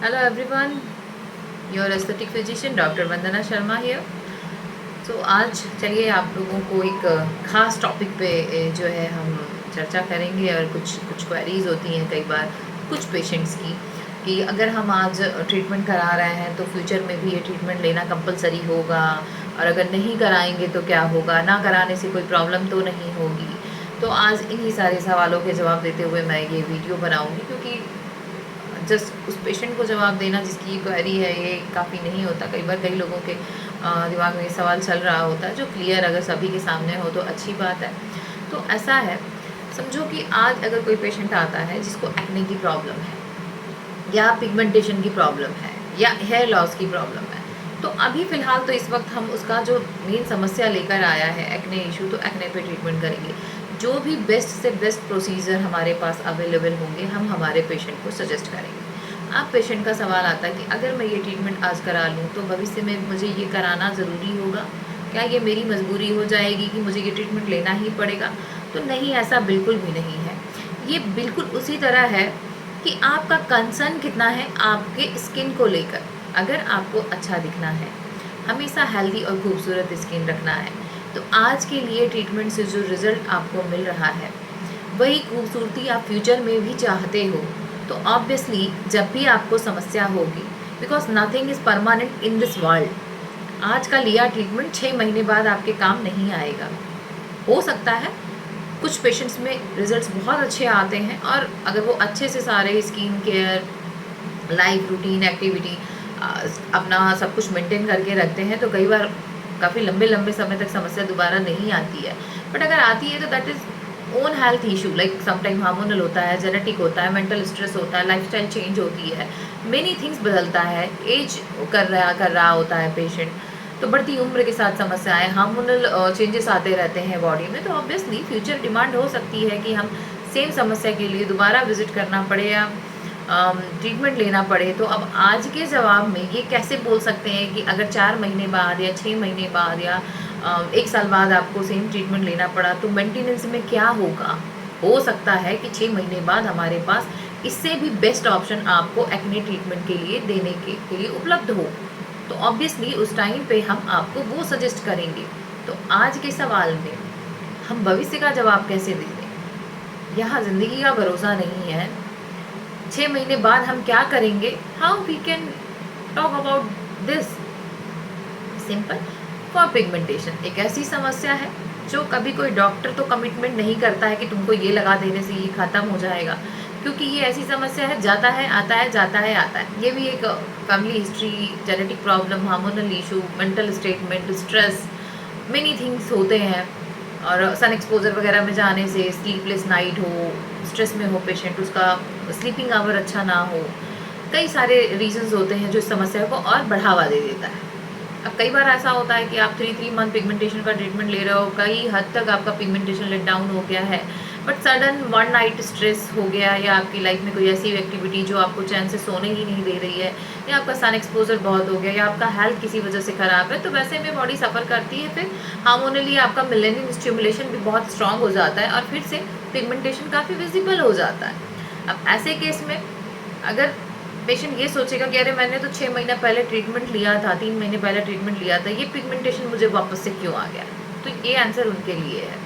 Hello everyone, your aesthetic physician doctor Vandana Sharma here. तो आज चलिए आप लोगों को एक ख़ास टॉपिक पे जो है हम चर्चा करेंगे। और कुछ कुछ क्वेरीज होती हैं कई बार कुछ पेशेंट्स की कि अगर हम आज ट्रीटमेंट करा रहे हैं तो फ्यूचर में भी ये ट्रीटमेंट लेना कंपलसरी होगा, और अगर नहीं कराएंगे तो क्या होगा, ना कराने से कोई प्रॉब्लम तो नहीं होगी। तो आज इन्हीं सारे सवालों के जवाब देते हुए मैं ये वीडियो बनाऊंगी, क्योंकि जस्ट उस पेशेंट को जवाब देना जिसकी क्वेरी है ये काफ़ी नहीं होता। कई बार कई लोगों के दिमाग में ये सवाल चल रहा होता है जो क्लियर अगर सभी के सामने हो तो अच्छी बात है। तो ऐसा है, समझो कि आज अगर कोई पेशेंट आता है जिसको एक्ने की प्रॉब्लम है, या पिगमेंटेशन की प्रॉब्लम है, या हेयर लॉस की प्रॉब्लम है, तो अभी फ़िलहाल तो इस वक्त हम उसका जो मेन समस्या लेकर आया है एक्ने इशू, तो एक्ने पे ट्रीटमेंट करेंगे। जो भी बेस्ट से बेस्ट प्रोसीजर हमारे पास अवेलेबल होंगे हम हमारे पेशेंट को सजेस्ट करेंगे। अब पेशेंट का सवाल आता है कि अगर मैं ये ट्रीटमेंट आज करा लूँ तो भविष्य में मुझे ये कराना ज़रूरी होगा, क्या ये मेरी मजबूरी हो जाएगी कि मुझे ये ट्रीटमेंट लेना ही पड़ेगा? तो नहीं, ऐसा बिल्कुल भी नहीं है। ये बिल्कुल उसी तरह है कि आपका कंसर्न कितना है आपके स्किन को लेकर। अगर आपको अच्छा दिखना है, हमेशा हेल्दी और खूबसूरत स्किन रखना है, तो आज के लिए ट्रीटमेंट से जो रिज़ल्ट आपको मिल रहा है वही खूबसूरती आप फ्यूचर में भी चाहते हो, तो ऑब्वियसली जब भी आपको समस्या होगी, because nothing is permanent in this world, आज का लिया ट्रीटमेंट 6 महीने बाद आपके काम नहीं आएगा। हो सकता है कुछ पेशेंट्स में रिजल्ट्स बहुत अच्छे आते हैं, और अगर वो अच्छे से सारे skin care, life routine, activity अपना सब कुछ मेंटेन करके रखते हैं तो कई बार काफ़ी लंबे लंबे समय तक समस्या दोबारा नहीं आती है। बट अगर आती है तो that is own health issue, like sometime hormonal होता है, जेनेटिक होता है, मेंटल स्ट्रेस होता है, लाइफस्टाइल चेंज होती है, मेनी थिंग्स बदलता है, एज कर रहा होता है पेशेंट, तो बढ़ती उम्र के साथ समस्याएं, हार्मोनल चेंजेस आते रहते हैं बॉडी में, तो ऑब्वियसली फ्यूचर डिमांड हो सकती है कि हम सेम समस्या के लिए दोबारा विजिट करना पड़े या ट्रीटमेंट लेना पड़े। तो अब आज के जवाब में ये कैसे बोल सकते हैं कि अगर 4 महीने बाद या 6 महीने बाद या 1 साल बाद आपको सेम ट्रीटमेंट लेना पड़ा तो मेंटेनेंस में क्या होगा? हो सकता है कि 6 महीने बाद हमारे पास इससे भी बेस्ट ऑप्शन आपको एक्ने ट्रीटमेंट के लिए देने के लिए उपलब्ध हो, तो ऑब्वियसली उस टाइम पे हम आपको वो सजेस्ट करेंगे। तो आज के सवाल में हम भविष्य का जवाब कैसे दे दें? यहाँ ज़िंदगी का भरोसा नहीं है। 6 महीने बाद हम क्या करेंगे? How we can talk about this? Simple, for pigmentation एक ऐसी समस्या है जो कभी कोई डॉक्टर तो कमिटमेंट नहीं करता है कि तुमको ये लगा देने से ये ख़त्म हो जाएगा, क्योंकि ये ऐसी समस्या है, जाता है आता है, जाता है आता है। ये भी एक family history, genetic problem, hormonal issue, mental statement, stress, many things होते हैं। और सन एक्सपोजर वगैरह में जाने से स्लीपलेस नाइट हो, स्ट्रेस में हो पेशेंट, उसका स्लीपिंग आवर अच्छा ना हो, कई सारे रीजंस होते हैं जो इस समस्या को और बढ़ावा दे देता है। अब कई बार ऐसा होता है कि आप 3 मंथ पिगमेंटेशन का ट्रीटमेंट ले रहे हो, कई हद तक आपका पिगमेंटेशन लेट डाउन हो गया है, but sudden one night stress हो गया, या आपकी लाइफ में कोई ऐसी एक्टिविटी जो आपको चैन से सोने ही नहीं दे रही है, या आपका सन एक्सपोजर बहुत हो गया, या आपका हेल्थ किसी वजह से ख़राब है, तो वैसे में बॉडी सफ़र करती है। फिर हार्मोनली आपका मिलेनियम स्टिमुलेशन भी बहुत स्ट्रांग हो जाता है और फिर से पिगमेंटेशन काफ़ी विजिबल हो जाता है। अब ऐसे केस में अगर पेशेंट ये सोचेगा कि अरे मैंने तो 6 महीना पहले ट्रीटमेंट लिया था, 3 महीने पहले ट्रीटमेंट लिया था, ये पिगमेंटेशन मुझे वापस से क्यों आ गया? तो ये आंसर उनके लिए है।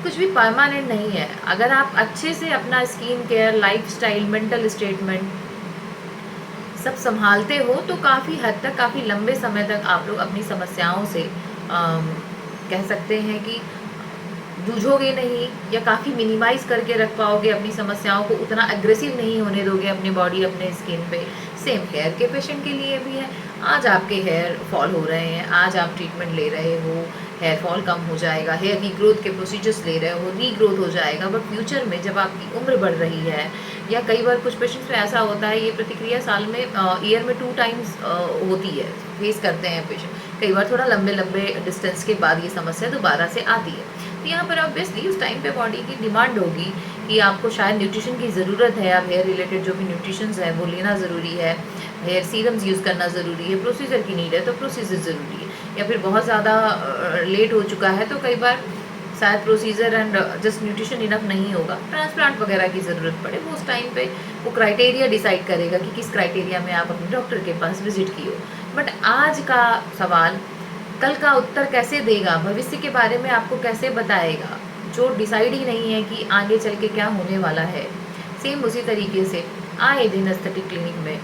कुछ भी परमानेंट नहीं है। अगर आप अच्छे से अपना skin care, lifestyle, mental statement सब संभालते हो तो काफ़ी हद तक, काफ़ी लंबे समय तक आप लोग अपनी समस्याओं से कह सकते हैं कि जूझोगे नहीं, या काफ़ी मिनिमाइज़ करके रख पाओगे अपनी समस्याओं को, उतना एग्रेसिव नहीं होने दोगे अपनी बॉडी, अपने स्किन पे। सेम हेयर के पेशेंट के लिए भी है। आज आपके हेयर फॉल हो रहे हैं, आज आप ट्रीटमेंट ले रहे हो, हेयर फॉल कम हो जाएगा, हेयर रीग्रोथ के प्रोसीजर्स ले रहे हो, रीग्रोथ हो जाएगा, बट फ्यूचर में जब आपकी उम्र बढ़ रही है, या कई बार कुछ पेशेंट्स में ऐसा होता है, ये प्रतिक्रिया साल में ईयर में 2 टाइम्स होती है, फेस करते हैं पेशेंट। कई बार थोड़ा लंबे लंबे डिस्टेंस के बाद ये समस्या दोबारा से आती है। तो यहाँ पर ऑब्वियसली उस टाइम पे बॉडी की डिमांड होगी कि आपको शायद न्यूट्रिशन की ज़रूरत है, आप हेयर रिलेटेड जो भी न्यूट्रिशंस है वो लेना ज़रूरी है, हेयर सीरम्स यूज़ करना ज़रूरी है, प्रोसीजर की नीड है तो प्रोसीजर ज़रूरी है, या फिर बहुत ज़्यादा लेट हो चुका है तो कई बार शायद procedure and just nutrition enough नहीं होगा, ट्रांसप्लांट वगैरह की ज़रूरत पड़े, वो उस टाइम पे वो क्राइटेरिया डिसाइड करेगा कि किस क्राइटेरिया में आप अपने डॉक्टर के पास विजिट किए हो। बट आज का सवाल कल का उत्तर कैसे देगा, भविष्य के बारे में आपको कैसे बताएगा, जो डिसाइड ही नहीं है कि आगे चल के क्या होने वाला है। सेम उसी तरीके से आए दिन एस्थेटिक क्लिनिक में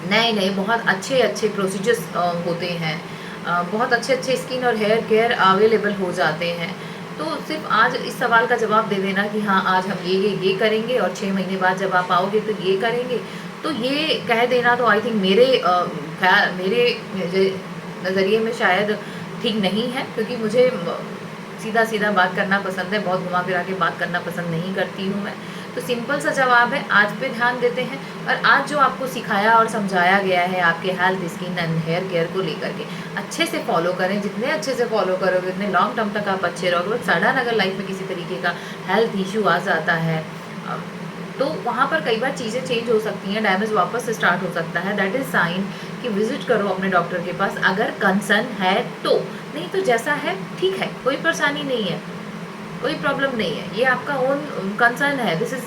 नए नए बहुत अच्छे अच्छे प्रोसीजर्स होते हैं, बहुत अच्छे अच्छे स्किन और हेयर केयर अवेलेबल हो जाते हैं। तो सिर्फ आज इस सवाल का जवाब दे देना कि हाँ आज हम ये करेंगे और 6 महीने बाद जब आप आओगे तो ये करेंगे, तो ये कह देना तो आई थिंक मेरे नज़रिए में शायद ठीक नहीं है, क्योंकि मुझे सीधा सीधा बात करना पसंद है, बहुत घुमा फिरा के बात करना पसंद नहीं करती हूँ मैं। तो सिंपल सा जवाब है, आज पे ध्यान देते हैं और आज जो आपको सिखाया और समझाया गया है आपके health, skin and hair care को लेकर के अच्छे से फॉलो करें। जितने अच्छे से फॉलो करोगे उतने लॉन्ग टर्म तक आप अच्छे रहोगे। बट सडन अगर लाइफ में किसी तरीके का हेल्थ इशू आ जाता है तो वहाँ पर कई बार चीज़ें चेंज हो सकती हैं, डैमेज वापस से स्टार्ट हो सकता है। दैट इज़ साइन कि विजिट करो अपने डॉक्टर के पास अगर कंसर्न है तो। नहीं तो जैसा है ठीक है, कोई परेशानी नहीं है, कोई प्रॉब्लम नहीं है, ये आपका ओन कंसर्न है। This is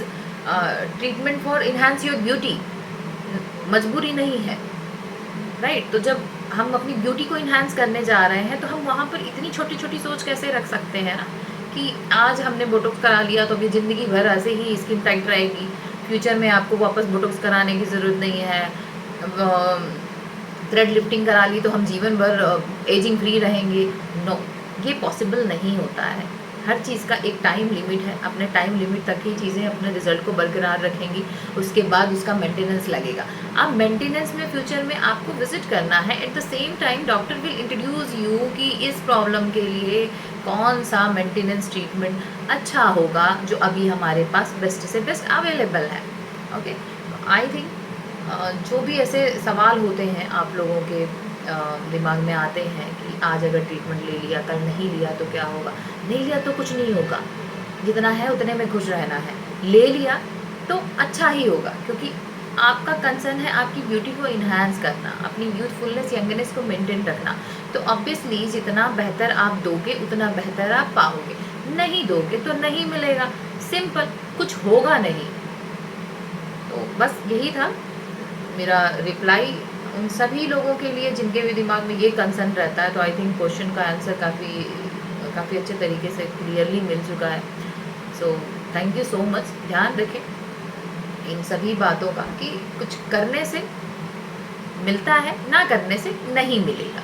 treatment for enhance your beauty, मजबूरी नहीं है, राइट। तो जब हम अपनी ब्यूटी को इन्हांस करने जा रहे हैं तो हम वहाँ पर इतनी छोटी छोटी सोच कैसे रख सकते हैं ना कि आज हमने बोटॉक्स करा लिया तो अभी ज़िंदगी भर ऐसे ही स्किन टाइट रहेगी, फ्यूचर में आपको वापस बोटॉक्स कराने की ज़रूरत नहीं है, थ्रेड लिफ्टिंग करा ली तो हम जीवन भर एजिंग फ्री रहेंगे। नो, ये पॉसिबल नहीं होता है। हर चीज़ का एक टाइम लिमिट है, अपने टाइम लिमिट तक ही चीज़ें अपने रिजल्ट को बरकरार रखेंगी, उसके बाद उसका मेंटेनेंस लगेगा। अब मेंटेनेंस में फ्यूचर में आपको विजिट करना है, at the same time doctor will introduce you कि इस प्रॉब्लम के लिए कौन सा मेंटेनेंस ट्रीटमेंट अच्छा होगा जो अभी हमारे पास बेस्ट से बेस्ट अवेलेबल है। ओके, आई थिंक जो भी ऐसे सवाल होते हैं आप लोगों के दिमाग में आते हैं कि आज अगर ट्रीटमेंट ले लिया कल नहीं लिया तो क्या होगा, नहीं लिया तो कुछ नहीं होगा, जितना है उतने में खुश रहना है। ले लिया तो अच्छा ही होगा, क्योंकि आपका कंसर्न है आपकी ब्यूटी को इन्हांस करना, अपनी यूथफुलनेस यंगनेस को मेंटेन रखना। तो ऑब्वियसली जितना बेहतर आप दोगे उतना बेहतर आप पाओगे, नहीं दोगे तो नहीं मिलेगा, सिंपल, कुछ होगा नहीं। तो बस यही था मेरा रिप्लाई उन सभी लोगों के लिए जिनके भी दिमाग में ये कंसर्न रहता है। तो आई थिंक क्वेश्चन का आंसर काफ़ी अच्छे तरीके से क्लियरली मिल चुका है। So thank you so much. ध्यान रखें इन सभी बातों का कि कुछ करने से मिलता है, ना करने से नहीं मिलेगा।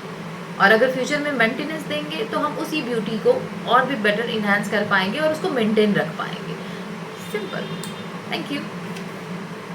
और अगर फ्यूचर में मेंटेनेंस देंगे तो हम उसी ब्यूटी को और भी बेटर इन्हांस कर पाएंगे और उसको मेंटेन रख पाएंगे। सिंपल। Thank you.